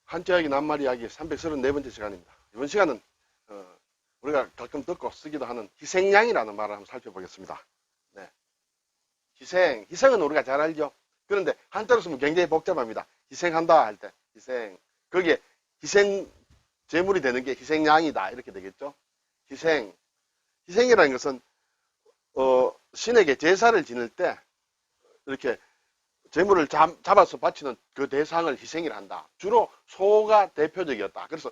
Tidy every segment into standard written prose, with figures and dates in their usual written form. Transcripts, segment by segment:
한자이야기 낱말이야기 334번째 시간입니다. 이번 시간은 우리가 가끔 듣고 쓰기도 하는 희생양이라는 말을 한번 살펴보겠습니다. 네. 희생은 우리가 잘 알죠. 그런데 한자로 쓰면 굉장히 복잡합니다. 희생한다 할 때 희생, 거기에 희생 제물이 되는 게 희생양이다 이렇게 되겠죠. 희생이라는 것은 신에게 제사를 지낼 때 이렇게 제물을 잡아서 바치는 그 대상을 희생이라 한다. 주로 소가 대표적이었다. 그래서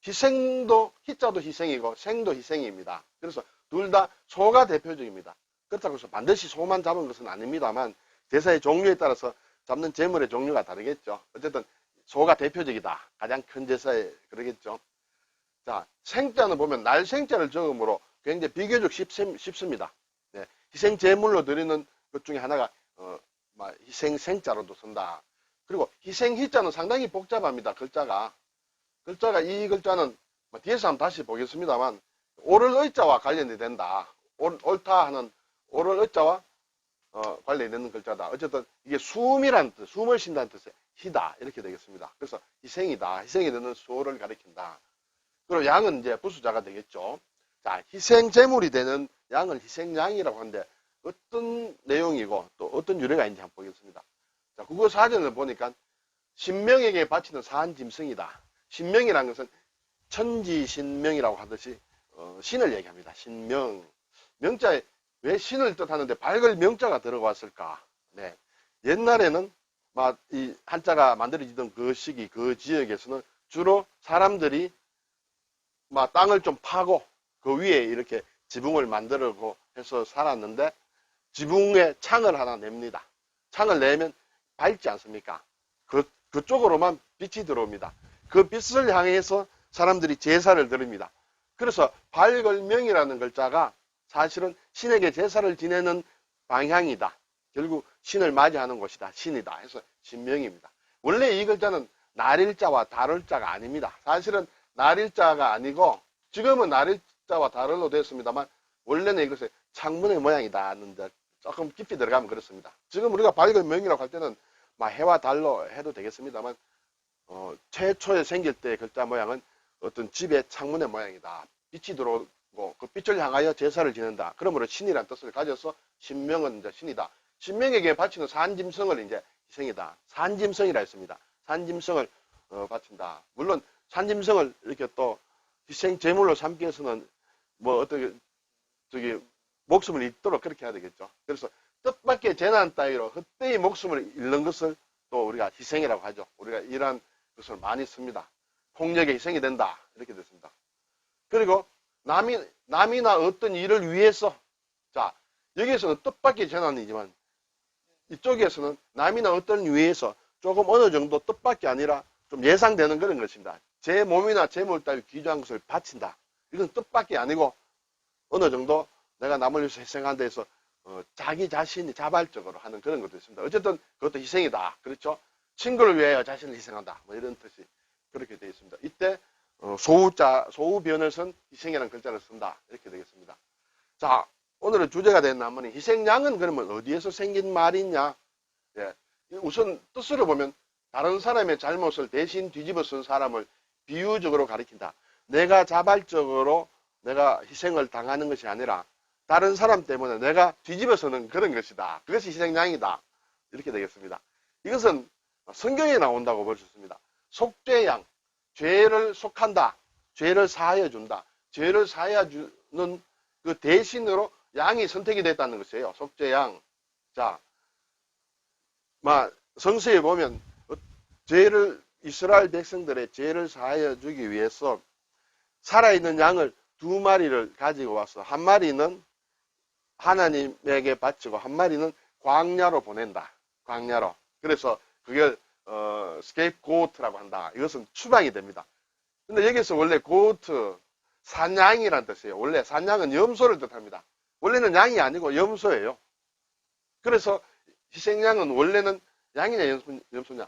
희생도, 희자도 희생이고 생도 희생입니다. 그래서 둘 다 소가 대표적입니다. 그렇다고 해서 반드시 소만 잡은 것은 아닙니다만 제사의 종류에 따라서 잡는 제물의 종류가 다르겠죠. 어쨌든 소가 대표적이다. 가장 큰 제사에 그러겠죠. 자, 생자는 보면 날생자를 적음으로 굉장히 비교적 쉽습니다. 네, 희생 제물로 드리는 것 중에 하나가 희생생자로도 쓴다. 그리고 희생희자는 상당히 복잡합니다. 글자가 이 글자는 뒤에서 한번 다시 보겠습니다만 옳을 의자와 관련이 된다. 옳다 하는 옳을 의자와 관련이 되는 글자다. 어쨌든 이게 숨이란 뜻, 숨을 쉰다는 뜻의 희다 이렇게 되겠습니다. 그래서 희생이다. 희생이 되는 수호를 가리킨다. 그리고 양은 이제 부수자가 되겠죠. 자, 희생 제물이 되는 양을 희생양이라고 하는데 어떤 내용이고 또 어떤 유래가 있는지 한번 보겠습니다. 자, 국어 사전을 보니까 신명에게 바치는 사한짐승이다. 신명이라는 것은 천지신명이라고 하듯이 신을 얘기합니다. 신명. 명자에 왜 신을 뜻하는데 밝을 명자가 들어갔을까? 네. 옛날에는 이 한자가 만들어지던 그 시기, 그 지역에서는 주로 사람들이 땅을 좀 파고 그 위에 이렇게 지붕을 만들고 해서 살았는데 지붕에 창을 하나 냅니다. 창을 내면 밝지 않습니까? 그쪽으로만 빛이 들어옵니다. 그 빛을 향해서 사람들이 제사를 드립니다. 그래서 밝을명이라는 글자가 사실은 신에게 제사를 지내는 방향이다. 결국 신을 맞이하는 곳이다. 신이다. 해서 신명입니다. 원래 이 글자는 날일자와 달을자가 아닙니다. 사실은 날일자가 아니고 지금은 날일자와 달을로 됐습니다만 원래는 이것이 창문의 모양이다 하는데 조금 깊이 들어가면 그렇습니다. 지금 우리가 밝을명이라고 할 때는 해와 달로 해도 되겠습니다만 최초에 생길 때 글자 모양은 어떤 집의 창문의 모양이다. 빛이 들어오고 그 빛을 향하여 제사를 지낸다. 그러므로 신이라는 뜻을 가져서 신명은 이제 신이다. 신명에게 바치는 산짐승을 이제 희생이다. 산짐승이라 했습니다. 산짐승을 바친다. 물론 산짐승을 이렇게 또 희생 제물로 삼기 위해서는 어떻게 목숨을 잃도록 그렇게 해야 되겠죠. 그래서 뜻밖의 재난 따위로 헛되이 목숨을 잃는 것을 또 우리가 희생이라고 하죠. 우리가 이러한 것을 많이 씁니다. 폭력에 희생이 된다. 이렇게 됐습니다. 그리고 남이나 어떤 일을 위해서, 자, 여기에서는 뜻밖의 재난이지만 이쪽에서는 남이나 어떤 일을 위해서 조금 어느 정도 뜻밖이 아니라 좀 예상되는 그런 것입니다. 제 몸이나 재물 따위 귀중한 것을 바친다. 이건 뜻밖이 아니고 어느 정도 내가 남을 위해서 희생한다 해서 자기 자신이 자발적으로 하는 그런 것도 있습니다. 어쨌든 그것도 희생이다. 그렇죠? 친구를 위하여 자신을 희생한다. 이런 뜻이 그렇게 되어 있습니다. 이때 소우변을 쓴 희생이라는 글자를 쓴다. 이렇게 되겠습니다. 자, 오늘의 주제가 된 난문이 희생양은 그러면 어디에서 생긴 말이냐? 예. 우선 뜻으로 보면 다른 사람의 잘못을 대신 뒤집어 쓴 사람을 비유적으로 가리킨다. 내가 자발적으로 내가 희생을 당하는 것이 아니라 다른 사람 때문에 내가 뒤집어서는 그런 것이다. 그것이 희생양이다. 이렇게 되겠습니다. 이것은 성경에 나온다고 볼 수 있습니다. 속죄양, 죄를 속한다. 죄를 사하여 준다. 죄를 사하여 주는 그 대신으로 양이 선택이 됐다는 것이에요. 속죄양. 자, 성서에 보면 이스라엘 백성들의 죄를 사하여 주기 위해서 살아있는 양을 2마리를 가지고 와서 한 마리는 하나님에게 바치고 한 마리는 광야로 보낸다. 광야로. 그래서 그걸 스케이프고트라고 한다. 이것은 추방이 됩니다. 근데 여기서 원래 고트, 산양이라는 뜻이에요. 원래 산양은 염소를 뜻합니다. 원래는 양이 아니고 염소예요. 그래서 희생양은 원래는 양이냐 염소냐?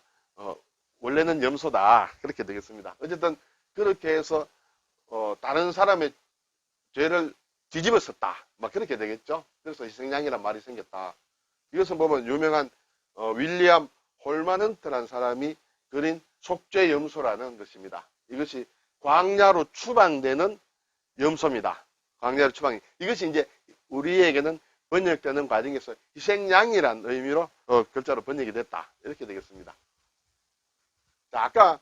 원래는 염소다. 그렇게 되겠습니다. 어쨌든 그렇게 해서 다른 사람의 죄를 뒤집어 썼다. 그렇게 되겠죠. 그래서 희생양이란 말이 생겼다. 이것은 보면 유명한 윌리엄 홀만헌트라는 사람이 그린 속죄염소라는 것입니다. 이것이 광야로 추방되는 염소입니다. 광야로 추방. 이것이 이제 우리에게는 번역되는 과정에서 희생양이란 의미로 글자로 번역이 됐다. 이렇게 되겠습니다. 자, 아까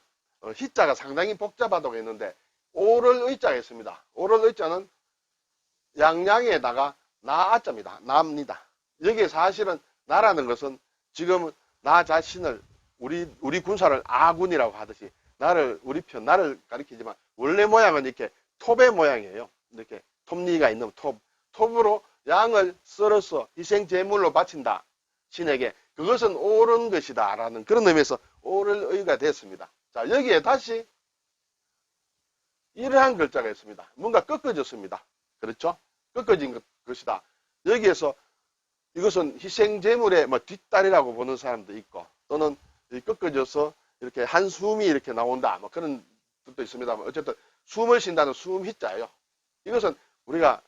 희자가 상당히 복잡하다고 했는데 오를 의자가 있습니다. 오를 의자는 양양에다가 나아자입니다. 나입니다. 여기에 사실은 나라는 것은 지금 나 자신을 우리 군사를 아군이라고 하듯이 우리 편 나를 가리키지만 원래 모양은 이렇게 톱의 모양이에요. 이렇게 톱니가 있는 톱으로 양을 썰어서 희생 제물로 바친다. 신에게 그것은 옳은 것이다 라는 그런 의미에서 옳을 의가 됐습니다. 자, 여기에 다시 이러한 글자가 있습니다. 뭔가 꺾어졌습니다. 그렇죠? 꺾어진 것이다. 여기에서 이것은 희생 제물의 뒷다리라고 보는 사람도 있고 또는 꺾어져서 이렇게 한숨이 이렇게 나온다. 그런 뜻도 있습니다만 어쨌든 숨을 쉰다는 숨희자예요. 이것은 우리가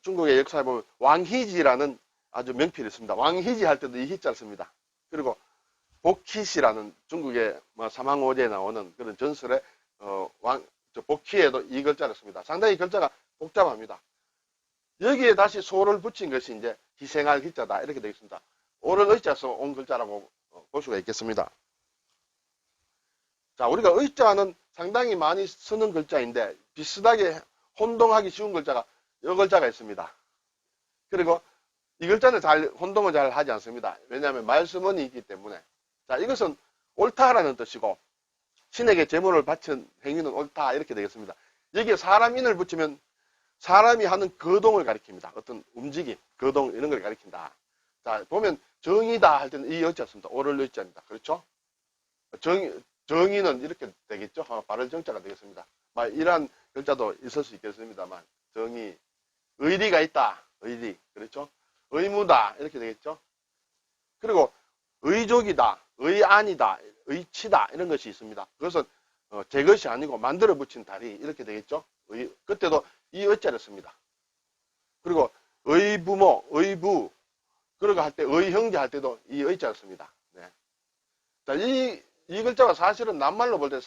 중국의 역사에 보면 왕희지라는 아주 명필이 있습니다. 왕희지 할 때도 이 희자를 씁니다. 그리고 복희시라는 중국의 사망오제에 나오는 그런 전설의 복희에도 이 글자를 씁니다. 상당히 글자가 복잡합니다. 여기에 다시 소를 붙인 것이 이제 희생할 희자다 이렇게 되어 있습니다. 오를 의자에서 온 글자라고 볼 수가 있겠습니다. 자, 우리가 의자는 상당히 많이 쓰는 글자인데 비슷하게 혼동하기 쉬운 글자가 이 글자가 있습니다. 그리고 이 글자는 혼동을 잘 하지 않습니다. 왜냐하면 말씀은 있기 때문에. 자, 이것은 옳다라는 뜻이고 신에게 제물을 바친 행위는 옳다 이렇게 되겠습니다. 여기에 사람인을 붙이면 사람이 하는 거동을 가리킵니다. 어떤 움직임, 거동 이런 걸 가리킨다. 자, 보면 정의다 할 때는 이 여자입니다. 옳을 여자입니다. 그렇죠? 정의는 이렇게 되겠죠. 바를 정자가 되겠습니다. 이러한 글자도 있을 수 있겠습니다만 정의, 의리가 있다. 의리, 그렇죠? 의무다 이렇게 되겠죠. 그리고 의족이다, 의안이다, 의치다 이런 것이 있습니다. 그것은 제 것이 아니고 만들어 붙인 다리 이렇게 되겠죠. 그때도 이 의자를 씁니다. 그리고 의부모, 의부 그러고 할 때 의형제 할 때도 이 의자를 씁니다. 네. 자, 이 글자가 사실은 낱말로 볼 때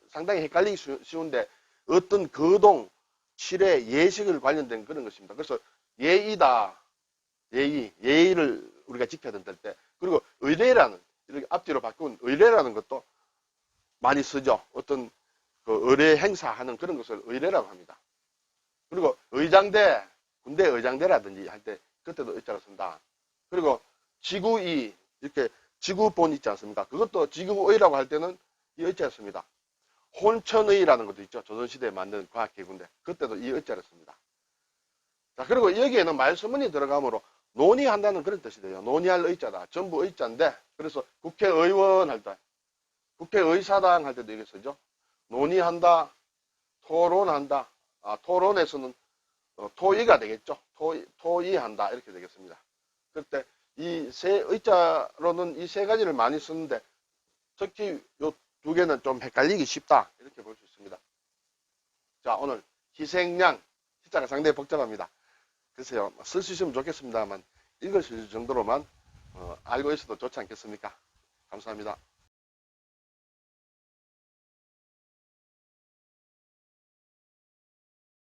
상당히 헷갈리기 쉬운데 어떤 거동, 칠해, 예식을 관련된 그런 것입니다. 그래서 예의다, 예의를 우리가 지켜야 된다 때 그리고 의례라는 이렇게 앞뒤로 바꾼 의례라는 것도 많이 쓰죠. 어떤 의례 행사하는 그런 것을 의례라고 합니다. 그리고 의장대, 군대 의장대라든지 할 때 그때도 의자를 쓴다. 그리고 지구의 이렇게 지구본 있지 않습니까? 그것도 지구의라고 할 때는 이 의자를 씁니다. 혼천의라는 것도 있죠. 조선시대에 만든 과학기구인데 그때도 이 의자를 씁니다. 자, 그리고 여기에는 말소문이 들어가므로 논의한다는 그런 뜻이 돼요. 논의할 의자다. 전부 의자인데 그래서 국회의원 할 때, 국회의사당 할 때도 이게 쓰죠. 논의한다, 토론한다. 토론에서는 토의가 되겠죠. 토의한다 이렇게 되겠습니다. 그때 이 세 의자로는 이 세 가지를 많이 쓰는데 특히 요 두 개는 좀 헷갈리기 쉽다 이렇게 볼 수 있습니다. 자, 오늘 희생양 희자가 상당히 복잡합니다. 글쎄요, 쓸 수 있으면 좋겠습니다만 읽을 수 있을 정도로만 알고 있어도 좋지 않겠습니까? 감사합니다.